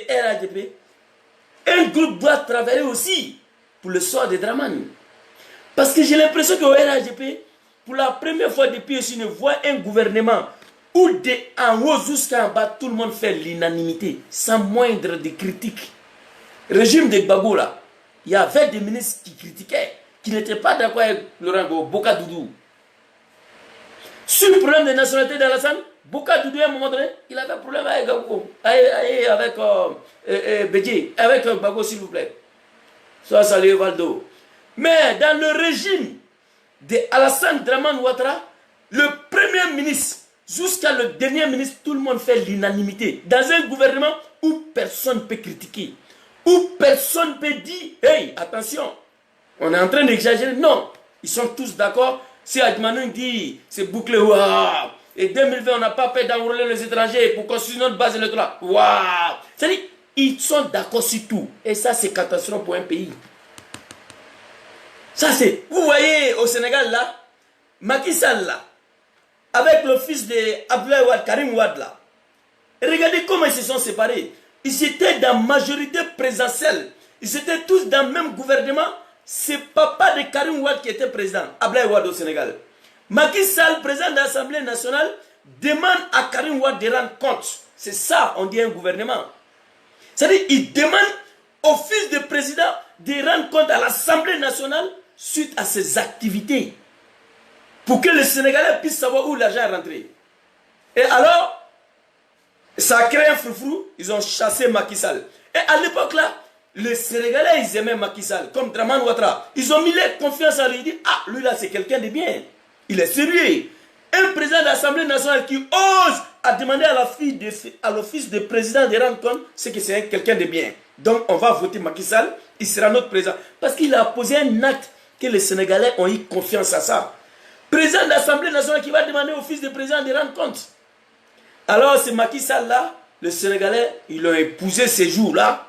RHDP, un groupe doit travailler aussi pour le sort de Dramane. Parce que j'ai l'impression qu'au RHDP, pour la première fois depuis aussi, on voit un gouvernement où en haut jusqu'en bas, tout le monde fait l'unanimité, sans moindre de critique. Régime de Gbagbo là, il y avait des ministres qui critiquaient, qui n'étaient pas d'accord avec Laurent Gbagbo, Boka Doudou. Sur le problème de nationalité d'Alassane, Boka Doudou, à un moment donné, il avait un problème avec Gbagbo, avec Bédié, avec Gbagbo, s'il vous plaît. Soit salué Valdo. Mais dans le régime de Alassane Dramane Ouattara, le premier ministre jusqu'à le dernier ministre, tout le monde fait l'unanimité. Dans un gouvernement où personne ne peut critiquer, où personne ne peut dire, hey, attention, on est en train d'exagérer. Non, ils sont tous d'accord. Si Admanou dit, c'est bouclé, waouh, et 2020, on n'a pas peur d'enrôler les étrangers pour construire notre base électorale. Waouh! C'est-à-dire, ils sont d'accord sur tout. Et ça, c'est catastrophe pour un pays. Ça, c'est... Vous voyez, au Sénégal, là, Macky Sall, là, avec le fils de Abdoulaye Wade, Karim Wade, là, regardez comment ils se sont séparés. Ils étaient dans la majorité présidentielle. Ils étaient tous dans le même gouvernement. C'est papa de Karim Wade qui était président, Abdoulaye Wade au Sénégal. Macky Sall, président de l'Assemblée nationale, demande à Karim Wade de rendre compte. C'est ça, on dit un gouvernement. C'est-à-dire, il demande au fils de président de rendre compte à l'Assemblée nationale suite à ses activités. Pour que les Sénégalais puissent savoir où l'argent est rentré. Et alors, ça a créé un froufrou, ils ont chassé Macky Sall. Et à l'époque là, les Sénégalais, ils aimaient Macky Sall, comme Dramane Ouattara. Ils ont mis leur confiance en lui, ils disent, ah, lui là, c'est quelqu'un de bien. Il est sérieux. Un président de l'Assemblée nationale qui ose à demander à l'office de président de rendre compte, c'est que c'est quelqu'un de bien. Donc, on va voter Macky Sall, il sera notre président. Parce qu'il a posé un acte que les Sénégalais ont eu confiance à ça. Président de l'Assemblée nationale qui va demander au fils de président de rendre compte. Alors, c'est Macky Sall là, les Sénégalais, ils l'ont épousé ces jours-là.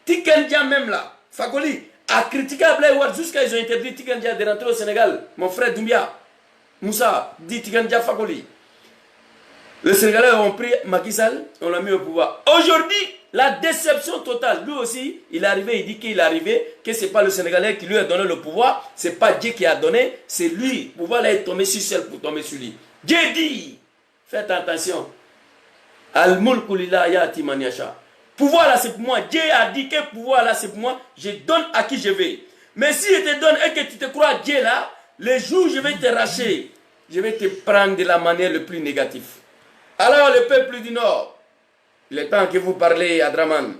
Tikendia même là, Fakoli, a critiqué Abdoulaye Wade jusqu'à ils ont interdit Tikendia de rentrer au Sénégal. Mon frère Doumbia, Moussa, dit Tikendia Fakoli. Les Sénégalais ont pris Macky Sall, on l'a mis au pouvoir. Aujourd'hui, la déception totale. Lui aussi, il est arrivé, il dit qu'il est arrivé, que ce n'est pas le Sénégalais qui lui a donné le pouvoir, ce n'est pas Dieu qui a donné, c'est lui. Le pouvoir là est tombé sur celle pour tomber sur lui. Dieu dit, faites attention. Al-Mulku lillahi ya'ti man yasha. Pouvoir là c'est pour moi. Dieu a dit que pouvoir là c'est pour moi. Je donne à qui je veux. Mais si je te donne et que tu te crois Dieu là, les jours où je vais te racher, je vais te prendre de la manière le plus négative. Alors le peuple du Nord, le temps que vous parlez à Dramane,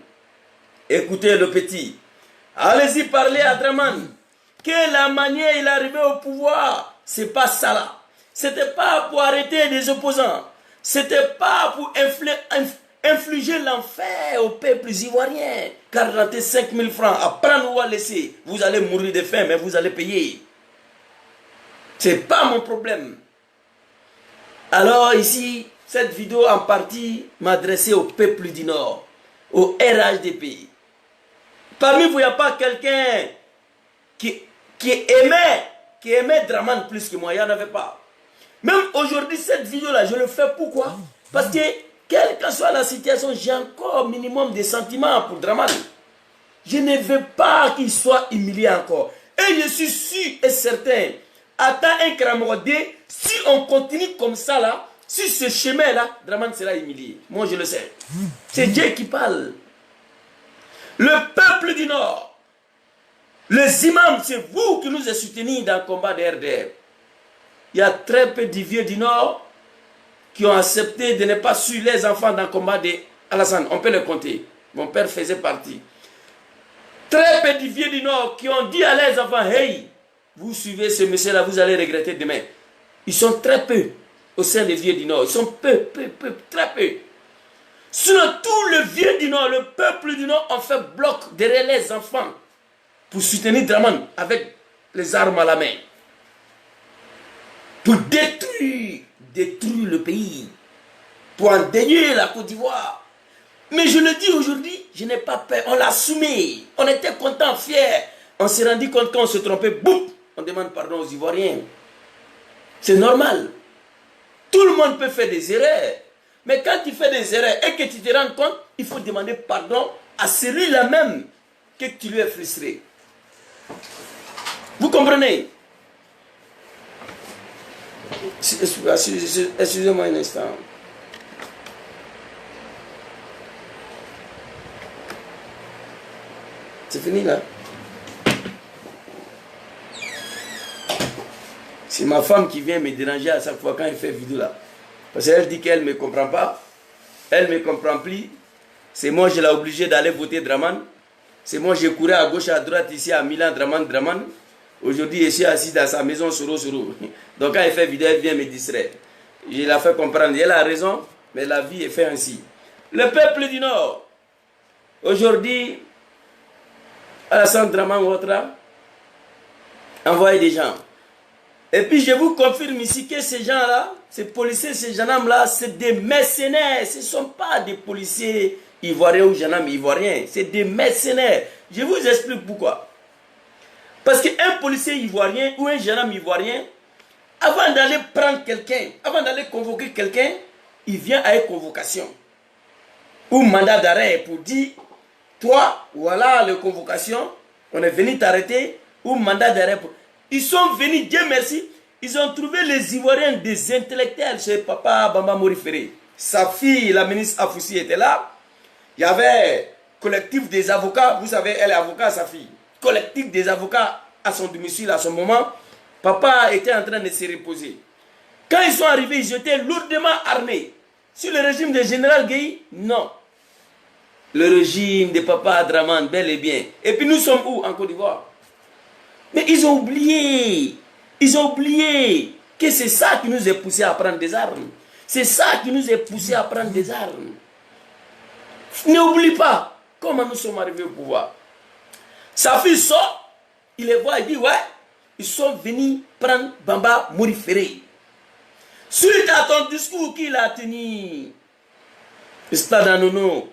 écoutez le petit. Allez-y parler à Dramane. Que la manière il est arrivé au pouvoir, c'est pas ça là. C'était pas pour arrêter des opposants. C'était pas pour infliger l'enfer aux peuples ivoiriens. Car rentrer 5 000 francs, à prendre ou à laisser, vous allez mourir de faim, mais vous allez payer. C'est pas mon problème. Alors ici, cette vidéo en partie m'adressait au peuple du Nord, au RHDP. Parmi vous, il n'y a pas quelqu'un qui aimait Dramane plus que moi, il n'y en avait pas. Même aujourd'hui, cette vidéo-là, je le fais pourquoi? Parce que, quelle que soit la situation, j'ai encore minimum de sentiments pour Dramane. Je ne veux pas qu'il soit humilié encore. Et je suis sûr et certain, attends un cramordé, si on continue comme ça là, sur ce chemin-là, Dramane sera humilié. Moi, je le sais. C'est Dieu qui parle. Le peuple du Nord, les imams, c'est vous qui nous avez soutenus dans le combat de RDR. Il y a très peu de vieux du Nord qui ont accepté de ne pas suivre les enfants dans le combat de Alassane. On peut le compter. Mon père faisait partie. Très peu de vieux du Nord qui ont dit à leurs enfants, hey, vous suivez ce monsieur-là, vous allez regretter demain. Ils sont très peu au sein des vieux du Nord. Ils sont peu, très peu. Sinon, tout le vieux du Nord, le peuple du Nord, ont fait bloc derrière les enfants pour soutenir Dramane avec les armes à la main. Pour détruire le pays, pour endeuiller la Côte d'Ivoire. Mais je le dis aujourd'hui, je n'ai pas peur, on l'a soumis, on était content, fiers. On s'est rendu compte quand on se trompait, boum, on demande pardon aux Ivoiriens. C'est normal. Tout le monde peut faire des erreurs. Mais quand tu fais des erreurs et que tu te rends compte, il faut demander pardon à celui-là même que tu lui as frustré. Vous comprenez? Excusez-moi un instant. C'est fini là? C'est ma femme qui vient me déranger à chaque fois quand elle fait vidéo là. Parce qu'elle dit qu'elle ne me comprend pas. Elle ne me comprend plus. C'est moi, je l'ai obligé d'aller voter Draman. C'est moi, j'ai couru à gauche, à droite, ici à Milan, Draman. Aujourd'hui, je suis assis dans sa maison, Soro. Donc quand elle fait vidéo, elle vient me distraire. Je la fais comprendre. Elle a raison, mais la vie est faite ainsi. Le peuple du Nord, aujourd'hui, Alassane Draman Ouattara envoie des gens. Et puis je vous confirme ici que ces gens-là, ces policiers, ces gendarmes-là, c'est des mercenaires. Ce ne sont pas des policiers ivoiriens ou gendarmes ivoiriens. C'est des mercenaires. Je vous explique pourquoi. Parce qu'un policier ivoirien ou un gendarme ivoirien, avant d'aller prendre quelqu'un, avant d'aller convoquer quelqu'un, il vient à une convocation. Ou mandat d'arrêt pour dire, toi, voilà la convocation, on est venu t'arrêter, ou mandat d'arrêt pour... Ils sont venus, Dieu merci, ils ont trouvé les Ivoiriens des intellectuels chez Papa Bamba Mori Ferré. Sa fille, la ministre Afoussi, était là. Il y avait collectif des avocats, vous savez, elle est avocate, sa fille. Collectif des avocats à son domicile à ce moment. Papa était en train de se reposer. Quand ils sont arrivés, ils étaient lourdement armés. Sur le régime du général Gueye, non. Le régime de Papa Draman, bel et bien. Et puis nous sommes où en Côte d'Ivoire? Mais ils ont oublié que c'est ça qui nous a poussé à prendre des armes. C'est ça qui nous a poussé à prendre des armes. N'oublie pas comment nous sommes arrivés au pouvoir. Sa fille sort, il les voit, il dit ouais, ils sont venus prendre Bamba Mori Ferré. Suite à ton discours qu'il a tenu, Stadanono,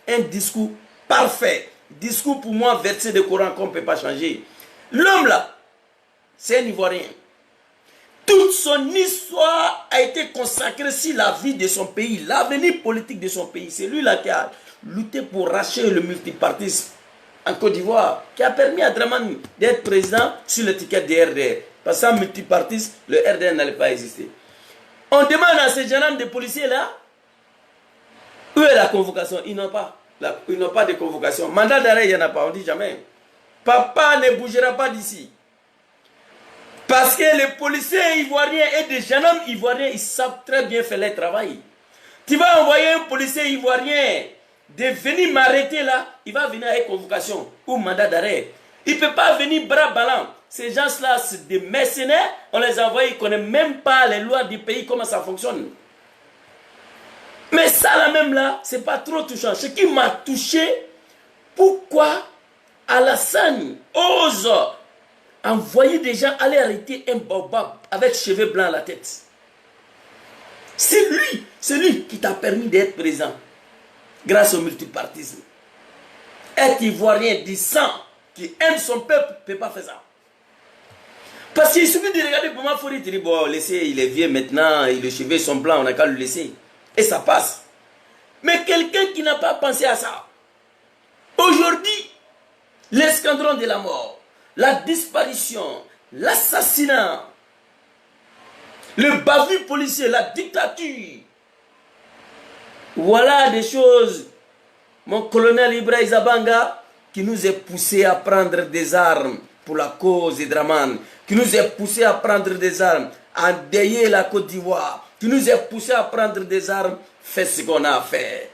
un discours parfait, discours pour moi versé de Coran qu'on ne peut pas changer. L'homme là, c'est un Ivoirien. Toute son histoire a été consacrée sur la vie de son pays, l'avenir politique de son pays. C'est lui là qui a lutté pour racheter le multipartisme en Côte d'Ivoire, qui a permis à Draman d'être président sur l'étiquette du RDR. Parce qu'en multipartisme, le RDR n'allait pas exister. On demande à ces gendarmes de policiers là, où est la convocation? Ils n'ont pas. Ils n'ont pas de convocation. Mandat d'arrêt, il n'y en a pas, on dit jamais. Papa ne bougera pas d'ici. Parce que les policiers ivoiriens et des gendarmes ivoiriens, ils savent très bien faire leur travail. Tu vas envoyer un policier ivoirien de venir m'arrêter là, il va venir avec convocation ou mandat d'arrêt. Il ne peut pas venir bras ballants. Ces gens-là, c'est des mercenaires. On les envoie, ils ne connaissent même pas les lois du pays, comment ça fonctionne. Mais ça là même là, c'est pas trop touchant. Ce qui m'a touché, pourquoi Alassane ose envoyer des gens aller arrêter un baobab avec cheveux blancs à la tête? C'est lui qui t'a permis d'être présent grâce au multipartisme. Être ivoirien du sang qui aime son peuple ne peut pas faire ça. Parce qu'il suffit de regarder pour moi, il dit bon, laissez, il est vieux maintenant, et les cheveux sont blancs, on n'a qu'à le laisser. Et ça passe. Mais quelqu'un qui n'a pas pensé à ça, aujourd'hui, l'escandron de la mort, la disparition, l'assassinat, le bavure policier, la dictature, voilà des choses, mon colonel Ibrahim Zabanga, qui nous a poussé à prendre des armes pour la cause de Draman, qui nous a poussé à prendre des armes, à endayer la Côte d'Ivoire, qui nous a poussé à prendre des armes, fait ce qu'on a à faire.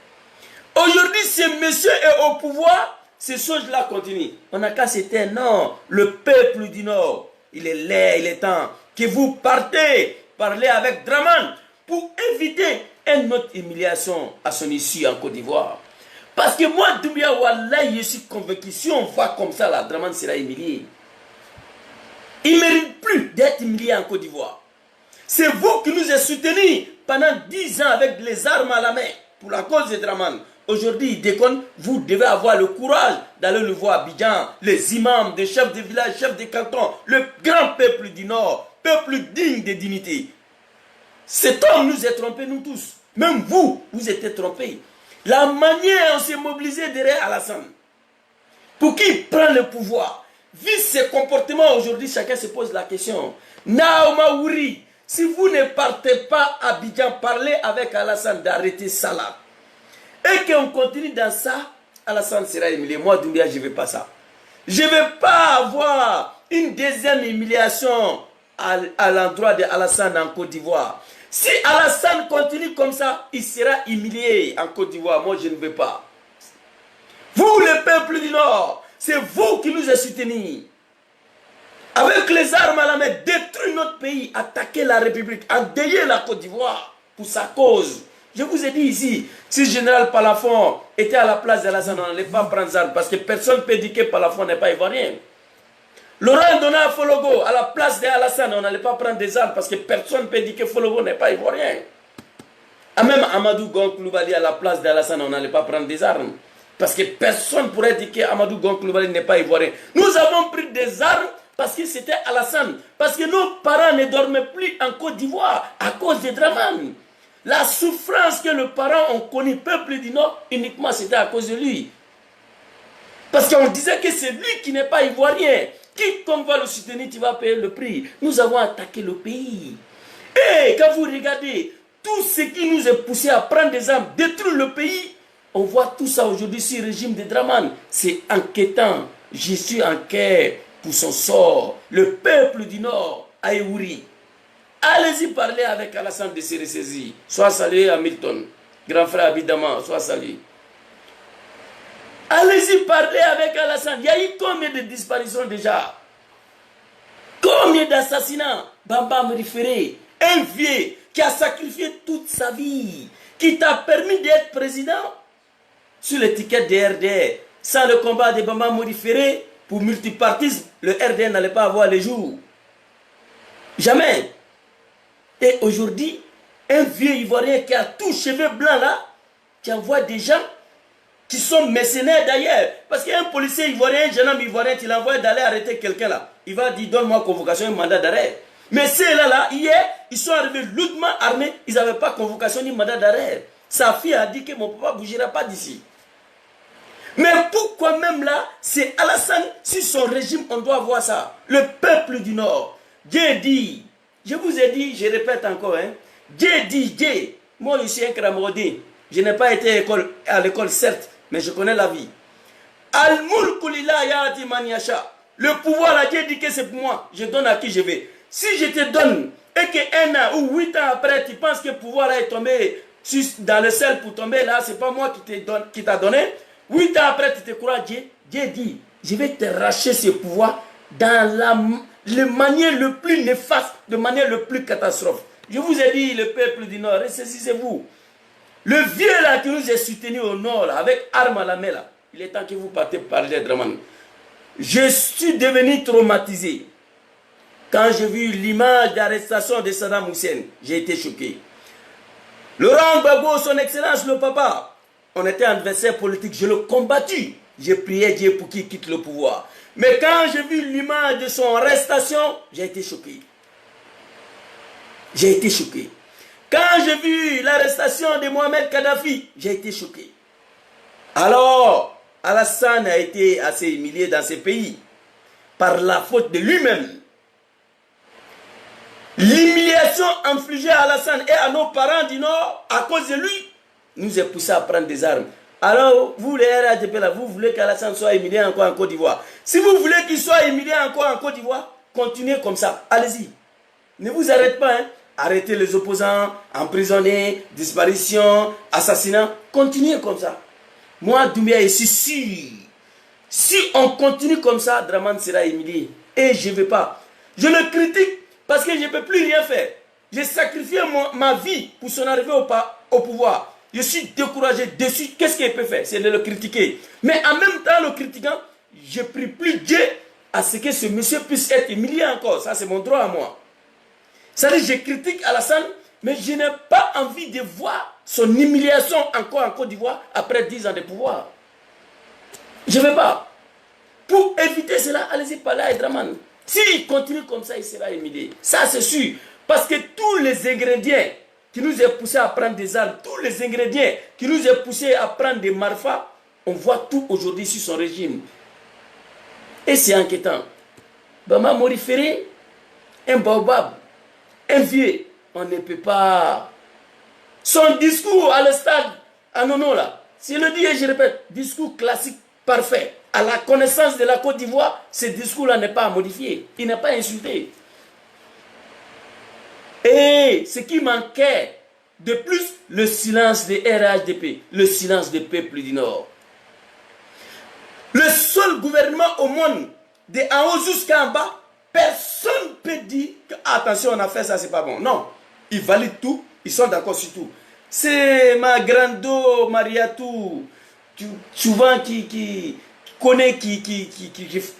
Aujourd'hui, ce monsieur est au pouvoir, ces choses-là continuent. On n'a qu'à s'éteindre. Non, le peuple du Nord, il est laid, il est temps que vous partez parler avec Draman pour éviter une autre humiliation à son issue en Côte d'Ivoire. Parce que moi, Doumbia Wallahi, je suis convaincu, si on va comme ça, là, Draman sera humilié. Il ne mérite plus d'être humilié en Côte d'Ivoire. C'est vous qui nous avez soutenus pendant 10 ans avec les armes à la main pour la cause de Draman. Aujourd'hui, il déconne, vous devez avoir le courage d'aller le voir à Abidjan, les imams, les chefs de village, chefs de canton, le grand peuple du Nord, peuple digne de dignité. Cet homme nous a trompés, nous tous. Même vous, vous êtes trompés. La manière on s'est mobilisé derrière Alassane, pour qu'il prenne le pouvoir, vu ses comportements aujourd'hui, chacun se pose la question. Naoma Wouri, si vous ne partez pas à Abidjan, parler avec Alassane d'arrêter ça là, et qu'on continue dans ça, Alassane sera humilié. Moi, Doumbia, je ne veux pas ça. Je ne veux pas avoir une deuxième humiliation à l'endroit de Alassane en Côte d'Ivoire. Si Alassane continue comme ça, il sera humilié en Côte d'Ivoire. Moi, je ne veux pas. Vous, le peuple du Nord, c'est vous qui nous avez soutenus. Avec les armes à la main, détruire notre pays, attaquer la République, endeuiller la Côte d'Ivoire pour sa cause. Je vous ai dit ici, si le général Palafon était à la place d'Alassane, on n'allait pas prendre des armes parce que personne ne peut dire que Palafon n'est pas ivoirien. Laurent Dona Fologo à la place d'Alassane, on n'allait pas prendre des armes parce que personne ne peut dire que Fologo n'est pas ivoirien. Même Amadou Gon Coulibaly à la place d'Alassane, on n'allait pas prendre des armes. Parce que personne ne pourrait dire qu'Amadou Gon Coulibaly n'est pas ivoirien. Nous avons pris des armes parce que c'était Alassane. Parce que nos parents ne dormaient plus en Côte d'Ivoire à cause des Dramane. La souffrance que les parents ont connue, peuple du Nord, uniquement c'était à cause de lui. Parce qu'on disait que c'est lui qui n'est pas ivoirien. Quiconque va le soutenir, tu vas payer le prix. Nous avons attaqué le pays. Et quand vous regardez tout ce qui nous est poussé à prendre des armes, détruire le pays, on voit tout ça aujourd'hui sur le régime de Dramane. C'est inquiétant. Je suis inquiet pour son sort. Le peuple du Nord a Wouri. Allez-y parler avec Alassane de se ressaisir. Sois salué Hamilton. Grand frère évidemment, sois salué. Allez-y parler avec Alassane. Il y a eu combien de disparitions déjà? Combien d'assassinats? Bamba me référait. Un vieux qui a sacrifié toute sa vie, qui t'a permis d'être président sur l'étiquette de RDR. Sans le combat de Bamba Moriféré pour multipartisme, le RDR n'allait pas avoir les jours. Jamais. Et aujourd'hui, un vieux Ivoirien qui a tout cheveux blancs là, qui envoie des gens qui sont mercenaires d'ailleurs. Parce qu'un policier ivoirien, un jeune homme ivoirien, tu l'envoie d'aller arrêter quelqu'un là. Il va dire, donne-moi convocation, un mandat d'arrêt. Mais ceux-là, là, hier, ils sont arrivés lourdement armés, ils n'avaient pas convocation ni mandat d'arrêt. Sa fille a dit que mon papa ne bougera pas d'ici. Mais pourquoi même là, c'est Alassane, si son régime, on doit voir ça. Le peuple du Nord, Dieu dit, je vous ai dit, je répète encore, hein, Dieu dit, Dieu, moi je suis un Kramodé, je n'ai pas été à l'école certes, mais je connais la vie. Le pouvoir, là, Dieu dit que c'est pour moi, je donne à qui je veux. Si je te donne, et que 1 an ou 8 ans après, tu penses que le pouvoir est tombé dans le sel pour tomber, là, c'est pas moi qui t'a donné. 8 ans après, tu te crois Dieu. Dieu dit, je vais te racher ce pouvoir dans la manière le plus néfaste, de manière le plus catastrophe. Je vous ai dit, le peuple du Nord, ressaisissez-vous. Le vieux là qui nous est soutenu au Nord, là, avec armes à la main, là, il est temps que vous partez parler de Dramane. Je suis devenu traumatisé. Quand j'ai vu l'image d'arrestation de Saddam Hussein, j'ai été choqué. Laurent Gbagbo, son excellence, le papa, on était adversaire politique, je l'ai combattu. J'ai prié Dieu pour qu'il quitte le pouvoir. Mais quand j'ai vu l'image de son arrestation, j'ai été choqué. J'ai été choqué. Quand j'ai vu l'arrestation de Mohamed Kadhafi, j'ai été choqué. Alors, Alassane a été assez humilié dans ce pays par la faute de lui-même. L'humiliation infligée à Alassane et à nos parents du Nord, à cause de lui, nous a poussé à prendre des armes. Alors, vous les RADP là, vous voulez qu'Alassane soit humilié encore en Côte d'Ivoire. Si vous voulez qu'il soit humilié encore en Côte d'Ivoire, continuez comme ça. Allez-y. Ne vous arrêtez pas. Hein. Arrêtez les opposants, emprisonnés, disparition, assassinat. Continuez comme ça. Moi, Doumbia, je suis sûr. Si on continue comme ça, Dramane sera humilié. Et je ne veux pas. Je le critique parce que je ne peux plus rien faire. J'ai sacrifié ma vie pour son arrivée au pouvoir. Je suis découragé, déçu. Qu'est-ce qu'il peut faire? C'est de le critiquer. Mais en même temps, le critiquant, je prie plus Dieu à ce que ce monsieur puisse être humilié encore. Ça, c'est mon droit à moi. C'est-à-dire, je critique Alassane, mais je n'ai pas envie de voir son humiliation encore en Côte d'Ivoire après 10 ans de pouvoir. Je ne veux pas. Pour éviter cela, allez-y parler à Dramane. S'il continue comme ça, il sera humilié. Ça, c'est sûr. Parce que tous les ingrédients qui nous a poussé à prendre des armes, tous les ingrédients qui nous a poussé à prendre des marfas, on voit tout aujourd'hui sur son régime. Et c'est inquiétant. Bama Moriféré, un baobab, un vieux, on ne peut pas... Son discours à le stade, à Nono là, c'est le dit et je répète, discours classique parfait. À la connaissance de la Côte d'Ivoire, ce discours-là n'est pas modifié. Il n'est pas insulté. Et ce qui manquait de plus, le silence des RHDP, le silence des peuples du Nord. Le seul gouvernement au monde, de en haut jusqu'en bas, personne ne peut dire que, attention, on a fait ça, c'est pas bon. Non, ils valident tout, ils sont d'accord sur tout. C'est ma grando Mariatou, souvent qui connaît, qui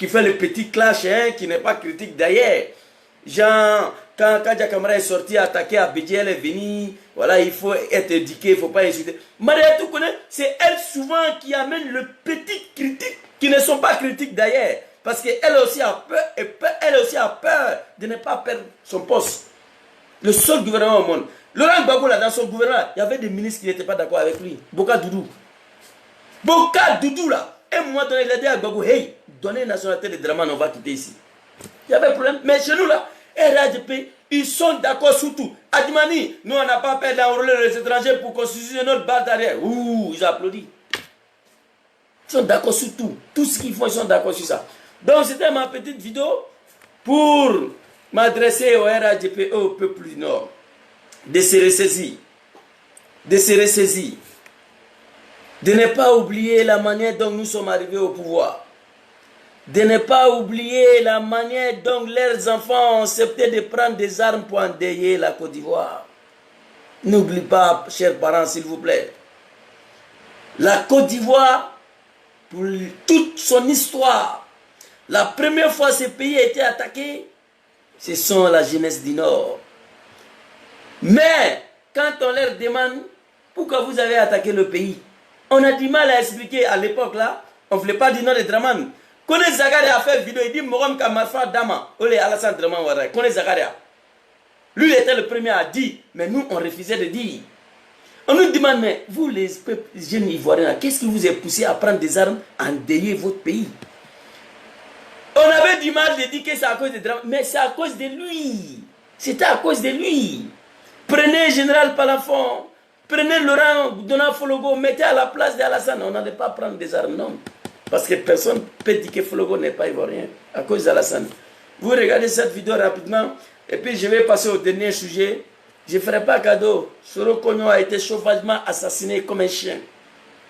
fait le petit clash, hein, qui n'est pas critique d'ailleurs. Genre, quand Kadia Kamara est sorti attaquer Abidjan, elle est venue, voilà, il faut être éduqué, il ne faut pas insulter. Mariatou connaît, c'est elle souvent qui amène le petit critique, qui ne sont pas critiques d'ailleurs. Parce qu'elle aussi a peur, et elle aussi a peur de ne pas perdre son poste. Le seul gouvernement au monde. Laurent Gbagbo, là, dans son gouvernement, il y avait des ministres qui n'étaient pas d'accord avec lui. Boka Doudou. Boka Doudou, là, un moment donné, il a dit à Gbagbo, hey, donnez une nationalité de Draman, on va quitter ici. Il y avait un problème. Mais chez nous, là, RHDP, ils sont d'accord sur tout. Adimani, nous, on n'a pas peur d'enrôler les étrangers pour constituer notre base d'arrière. Ouh, ils applaudissent. Ils sont d'accord sur tout. Tout ce qu'ils font, ils sont d'accord sur ça. Donc, c'était ma petite vidéo pour m'adresser au RHDP, au peuple du Nord, de se ressaisir, de ne pas oublier la manière dont nous sommes arrivés au pouvoir, de ne pas oublier la manière dont leurs enfants ont accepté de prendre des armes pour endeuiller la Côte d'Ivoire. N'oubliez pas, chers parents, s'il vous plaît, la Côte d'Ivoire, pour toute son histoire, la première fois que ce pays a été attaqué, ce sont la jeunesse du Nord. Mais, quand on leur demande pourquoi vous avez attaqué le pays, on a du mal à expliquer à l'époque là, on ne voulait pas du Nord de Draman. Kone Zakaria a fait une vidéo, il dit Morom Kamarfa Dama, Ole Alassane Draman Ouattara, Kone Zakaria. Lui, il était le premier à dire, mais nous, on refusait de dire. On nous demande, mais vous, les jeunes Ivoiriens, qu'est-ce qui vous a poussé à prendre des armes, à endeuiller votre pays? On avait du mal de dire que c'est à cause de Draman, mais c'est à cause de lui. C'était à cause de lui. Prenez Général Palafon, prenez Laurent Donald-Fologo, mettez à la place d'Alassane. On n'allait pas prendre des armes, non. Parce que personne ne peut dire que Fologo n'est pas ivoirien, à cause d'Alassane. Vous regardez cette vidéo rapidement, et puis je vais passer au dernier sujet. Je ne ferai pas cadeau. Soro Kogno a été sauvagement assassiné comme un chien.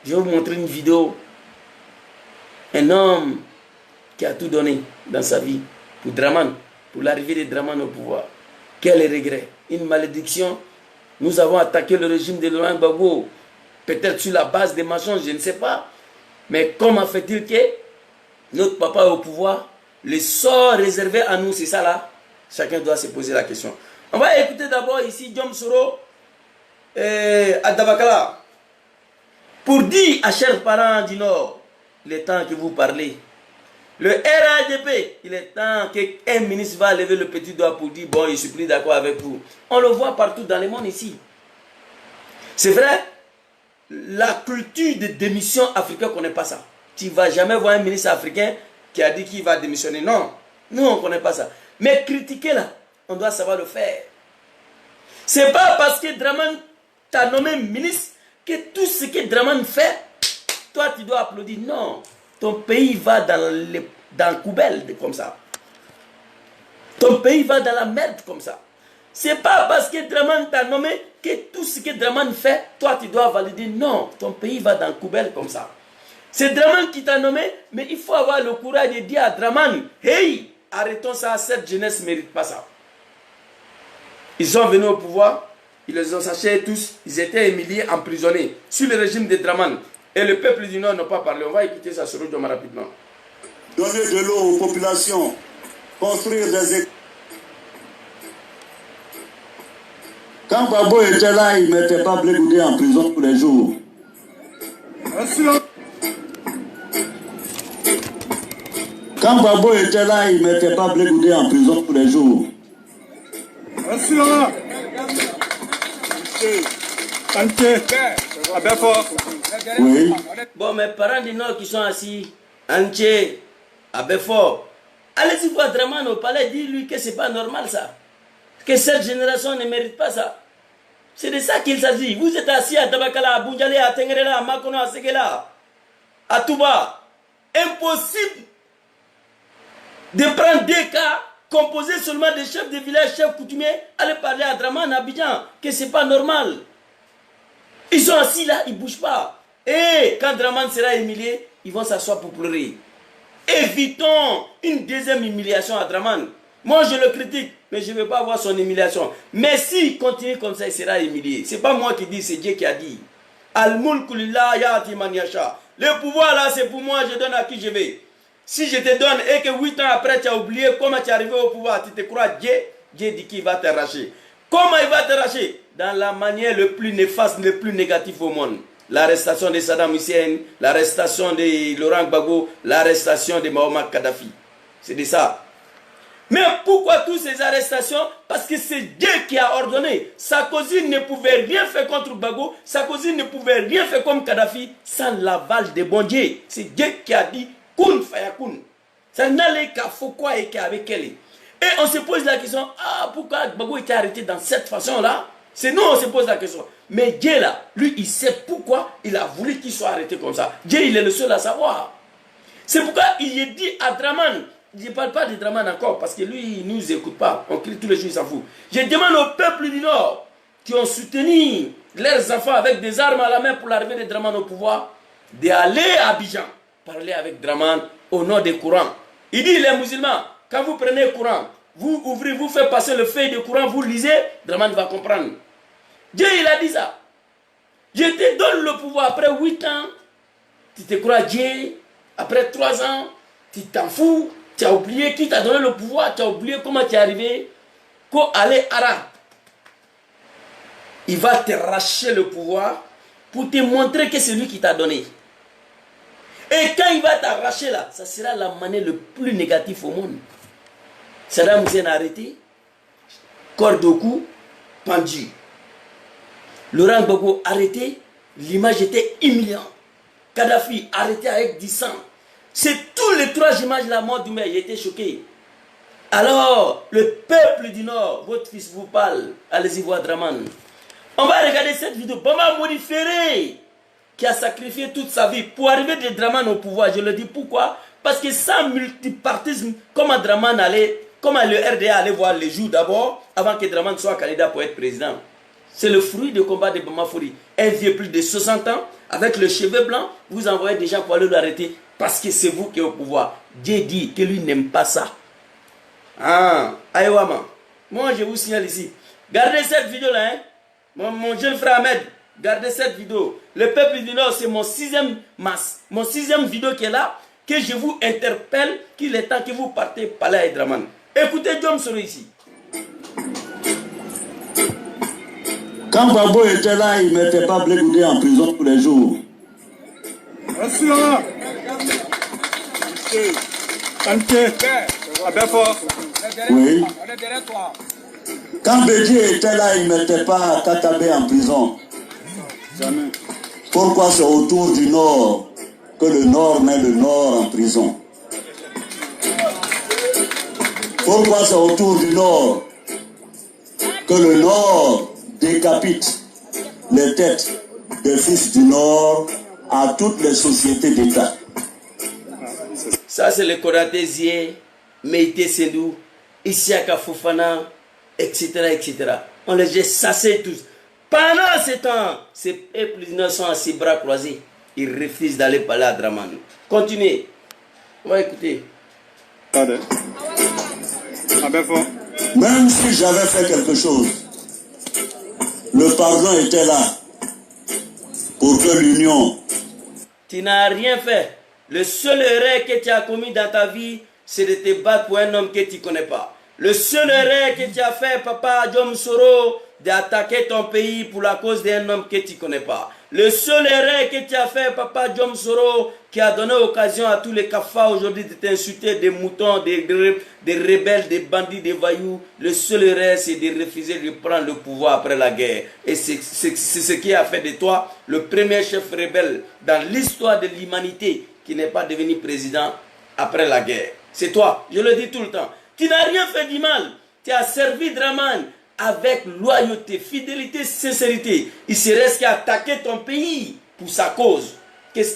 Je vais vous montrer une vidéo. Un homme qui a tout donné dans sa vie pour Draman, pour l'arrivée de Draman au pouvoir. Quel regret, une malédiction. Nous avons attaqué le régime de Laurent Gbagbo, peut-être sur la base des mensonges, je ne sais pas. Mais comment fait-il que notre papa est au pouvoir, le sort réservé à nous, c'est ça là? Chacun doit se poser la question. On va écouter d'abord ici Diom Soro à Dabakala pour dire à chers parents du Nord, le temps que vous parlez, le RHDP, il est temps qu'un ministre va lever le petit doigt pour dire bon, je suis plus d'accord avec vous. On le voit partout dans le monde ici. C'est vrai, la culture de démission africaine, on ne connaît pas ça. Tu ne vas jamais voir un ministre africain qui a dit qu'il va démissionner. Non, nous on ne connaît pas ça. Mais critiquer là, on doit savoir le faire. C'est pas parce que Draman t'a nommé ministre que tout ce que Draman fait, toi tu dois applaudir. Non, ton pays va dans le poubelle comme ça. Ton pays va dans la merde comme ça. C'est pas parce que Draman t'a nommé que tout ce que Draman fait, toi tu dois valider. Non, ton pays va dans le poubelle comme ça. C'est Draman qui t'a nommé, mais il faut avoir le courage de dire à Draman, hey, arrêtons ça, cette jeunesse ne mérite pas ça. Ils sont venus au pouvoir, ils les ont sachés tous, ils étaient humiliés, emprisonnés, sous le régime de Draman. Et le peuple du Nord n'a pas parlé. On va écouter ça sur Rodioma rapidement. Donner de l'eau aux populations, construire des écoles. Quand Gbagbo était là, il ne mettait pas Blé Goudé en prison tous les jours. Quand Gbagbo était là, il ne mettait pas Blé Goudé en prison tous les jours. Oui. Bon, mes parents du Nord qui sont assis, Anché, à Belfort, allez-y voir Draman au palais, dis-lui que c'est pas normal ça. Que cette génération ne mérite pas ça. C'est de ça qu'il s'agit. Vous êtes assis à Tabakala, à Boundialé, à Tengrela, à Makono, à Segela, à Touba. Impossible de prendre des cas composés seulement des chefs de village, chefs coutumiers, aller parler à Draman, à Abidjan, que c'est pas normal. Ils sont assis là, ils ne bougent pas. Et quand Draman sera humilié, ils vont s'asseoir pour pleurer. Évitons une deuxième humiliation à Draman. Moi, je le critique, mais je ne veux pas voir son humiliation. Mais s'il continue comme ça, il sera humilié. Ce n'est pas moi qui dis, c'est Dieu qui a dit. Al-mulku lillah ya'ti man yasha. Le pouvoir là, c'est pour moi, je donne à qui je vais. Si je te donne et que 8 ans après, tu as oublié comment tu es arrivé au pouvoir, tu te crois Dieu, Dieu dit qu'il va t'arracher. Comment il va t'arracher? Dans la manière le plus néfaste, le plus négatif au monde. L'arrestation de Saddam Hussein, l'arrestation de Laurent Gbagbo, l'arrestation de Mohamed Kadhafi. C'est de ça. Mais pourquoi toutes ces arrestations? Parce que c'est Dieu qui a ordonné. Sarkozy ne pouvait rien faire contre Gbagbo, Sarkozy ne pouvait rien faire comme Kadhafi sans l'aval de bon Dieu. C'est Dieu qui a dit Kun Fayakun. Ça n'allait qu'à Foucault et qu'avec elle. Et on se pose la question, ah, pourquoi Gbagbo était arrêté dans cette façon-là? C'est nous, on se pose la question. Mais Dieu là, lui, il sait pourquoi il a voulu qu'il soit arrêté comme ça. Dieu, il est le seul à savoir. C'est pourquoi il est dit à Draman, je ne parle pas de Draman encore, parce que lui, il ne nous écoute pas. On crie tous les jours, il s'en fout. Je demande au peuple du Nord, qui ont soutenu leurs enfants avec des armes à la main pour l'arrivée de Draman au pouvoir, d'aller à Abidjan, parler avec Draman au nom des courants. Il dit, les musulmans, quand vous prenez le courant, vous ouvrez, vous faites passer le feuille de courant, vous lisez, Draman va comprendre. Dieu, il a dit ça. Je te donne le pouvoir après 8 ans, tu te crois Dieu, après 3 ans, tu t'en fous, tu as oublié qui t'a donné le pouvoir, tu as oublié comment tu es arrivé, qu'au aller arabe, il va te racheter le pouvoir pour te montrer que c'est lui qui t'a donné. Et quand il va t'arracher là, ça sera la manière le plus négative au monde. Saddam Hussein arrêté, corde au cou, pendu. Laurent Gbagbo arrêté, l'image était humiliante. Kadhafi arrêté avec du sang. C'est tous les 3 images de la mort du maire, il était choqué. Alors, le peuple du Nord, votre fils vous parle, allez-y voir Draman. On va regarder cette vidéo. Bama Modi Ferré, qui a sacrifié toute sa vie pour arriver de Draman au pouvoir. Je le dis pourquoi? Parce que sans multipartisme, comment Draman allait, comment le RDA allait voir les jours d'abord, avant que Draman soit candidat pour être président. C'est le fruit du combat de Bama Fori. Un vieux plus de 60 ans, avec le cheveu blanc, vous envoyez des gens pour aller l'arrêter parce que c'est vous qui êtes au pouvoir. Dieu dit que lui n'aime pas ça. Ah, Aïwama, moi je vous signale ici. Gardez cette vidéo-là, hein. Mon jeune frère Ahmed, gardez cette vidéo. Le peuple du Nord, c'est mon 6e vidéo qui est là, que je vous interpelle qu'il est temps que vous partez parler à Draman. Écoutez Diom Soro ici. Quand Babo était là, il ne mettait pas Blé Goudé en prison tous les jours. Oui. Quand Bédié était là, il ne mettait pas Katabé en prison. Jamais. Pourquoi c'est autour du Nord que le Nord met le Nord en prison? Pourquoi c'est autour du Nord que le Nord décapite les têtes des fils du Nord à toutes les sociétés d'État? Ça, c'est le Koratésier, Meïté Sendou, Isiaka Fofana, etc., etc. On les a sassés tous. Pendant ce temps, ces peuples sont à ses bras croisés. Ils refusent d'aller parler à Draman. Continuez. On va écouter. Même si j'avais fait quelque chose, le pardon était là pour que l'union. Tu n'as rien fait. Le seul erreur que tu as commis dans ta vie, c'est de te battre pour un homme que tu ne connais pas. Le seul erreur que tu as fait, papa Diom Soro, d'attaquer ton pays pour la cause d'un homme que tu ne connais pas. Le seul erreur que tu as fait, papa Diom Soro, qui a donné occasion à tous les kafa aujourd'hui de t'insulter, des moutons, des rebelles, des bandits, des voyous. Le seul reste, c'est de refuser de prendre le pouvoir après la guerre. Et c'est ce qui a fait de toi le premier chef rebelle dans l'histoire de l'humanité qui n'est pas devenu président après la guerre. C'est toi, je le dis tout le temps. Tu n'as rien fait du mal. Tu as servi Dramane avec loyauté, fidélité, sincérité. Il se reste qu'à attaquer ton pays pour sa cause. Qu'est-ce que